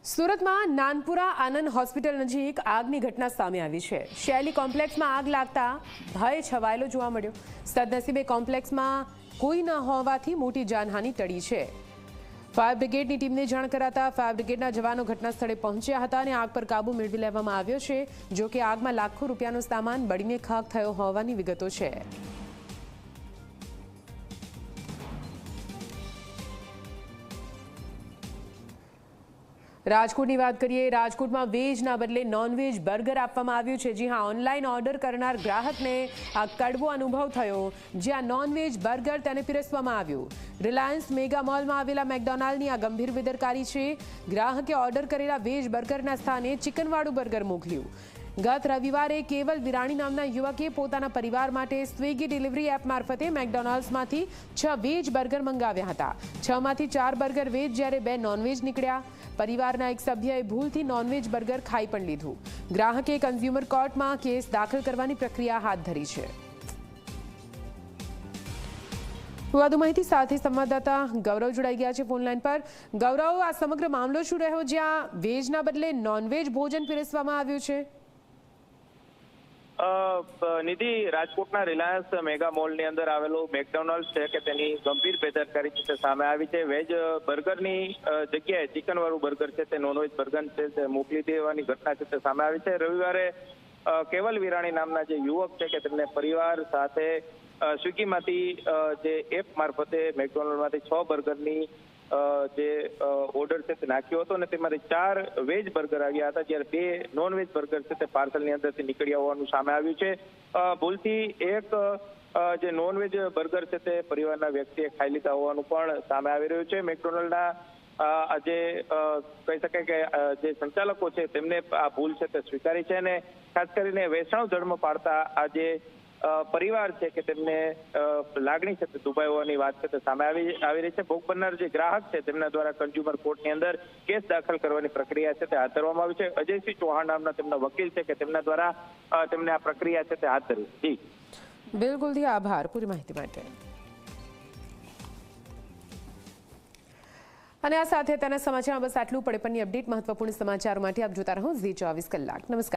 સુરતમાં નાનપુરા આનંદ હોસ્પિટલ નજીક આગની ઘટના સામે આવી છે। શૈલી કોમ્પ્લેક્સમાં આગ લાગતા ભય છવાયેલો જોવા મળ્યો। સદનસીબે કોમ્પ્લેક્સમાં કોઈ ન હોવાથી મોટી જાનહાનિ ટળી છે। ફાયર બ્રિગેડની ટીમને જાણ કરાતા ફાયર બ્રિગેડના જવાનો ઘટના સ્થળે પહોંચ્યા હતા અને આગ પર કાબુ મેળવી લેવામાં આવ્યો છે। જો કે આગમાં લાખો રૂપિયાનો સામાન બળીને ખાખ થયો હોવાની વિગતો છે। રાજકોટની વાત કરીએ। રાજકોટમાં વેજના બદલે નોનવેજ બર્ગર આપવામાં આવ્યું છે। જી હા, ઓનલાઈન ઓર્ડર કરનાર ગ્રાહકને આ કડવો અનુભવ થયો, જ્યાં નોનવેજ બર્ગર તેને પીરસવામાં આવ્યું। રિલાયન્સ મેગા મોલમાં આવેલા મેકડોનાલ્ડની આ ગંભીર બેદરકારી છે। ગ્રાહકે ઓર્ડર કરેલા વેજ બર્ગરના સ્થાને ચિકનવાળું બર્ગર મોકલ્યું। ગત રવિવારે કેવલ વિરાણી નામના યુવકે પોતાના પરિવાર માટે સ્વિગી ડિલિવરી એપ મારફતે મેકડોનાલ્ડ્સમાંથી 6 વેજ બર્ગર મંગાવ્યા હતા। 6માંથી 4 બર્ગર વેજ જ્યારે 2 નોનવેજ નીકળ્યા। પરિવારના એક સભ્યએ ભૂલથી નોનવેજ બર્ગર ખાઈ પણ લીધું। ગ્રાહકે કન્ઝ્યુમર કોર્ટમાં કેસ દાખલ કરવાની પ્રક્રિયા હાથ ધરી છે। વધુ માહિતી સાથે સંવાદદાતા ગૌરવ જોડાઈ ગયા છે ફોનલાઈન પર। ગૌરવ, આ સમગ્ર મામલો શું રહ્યો જ્યાં વેજના બદલે નોનવેજ ભોજન પીરસવામાં આવ્યું છે? નિધિ, રાજકોટના રિલાયન્સ મેગા મોલની અંદર આવેલું મેકડોનાલ્ડ છે કે તેની ગંભીર બેદરકારી છે સામે આવી છે। વેજ બર્ગરની જગ્યાએ ચિકન વાળું બર્ગર છે તે નોનવેજ બર્ગર છે તે મોકલી દેવાની ઘટના છે તે સામે આવી છે। રવિવારે કેવલ વિરાણી નામના જે યુવક છે કે તેમને પરિવાર સાથે સ્વિગીમાંથી જે એપ મારફતે મેકડોનાલ્ડમાંથી 6 બર્ગરની જે ઓર્ડર છે તે નાખ્યો હતો અને તેમાંથી 4 વેજ બર્ગર આવ્યા હતા, જ્યારે 2 નોનવેજ બર્ગર છે તે પાર્સલની અંદરથી નીકળ્યા હોવાનું સામે આવ્યું છે। ભૂલથી એક જે નોનવેજ બર્ગર છે તે પરિવારના વ્યક્તિએ ખાઈ લીધા હોવાનું પણ સામે આવી રહ્યું છે। મેકડોનાલ્ડના જે કહી શકાય કે જે સંચાલકો છે તેમને આ ભૂલ છે તે સ્વીકારી છે અને ખાસ કરીને વેચાણ જળમાં પાડતા આ જે પરિવાર છે કે તેમને લાગણી છે તે દુભાઈ હોવાની વાત છે તે સામે આવી રહી છે। ભોગ બનનાર જે ગ્રાહક છે તેમના દ્વારા કન્ઝ્યુમર કોર્ટની અંદર કેસ દાખલ કરવાની પ્રક્રિયા છે તે હાથ ધરવામાં આવી છે। અજયસિંહ ચૌહાણ નામના તેમના વકીલ છે કે તેમના દ્વારા તેમને આ પ્રક્રિયા છે તે હાથ ધરી। જી બિલકુલ, આભાર પૂરી માહિતી માટે। અને આ સાથે તેના સમાચારમાં બસ આટલું। પડે પણની અપડેટ મહત્વપૂર્ણ સમાચારો માટે આપ જોતા રહો ઝી 24 કલાક। નમસ્કાર।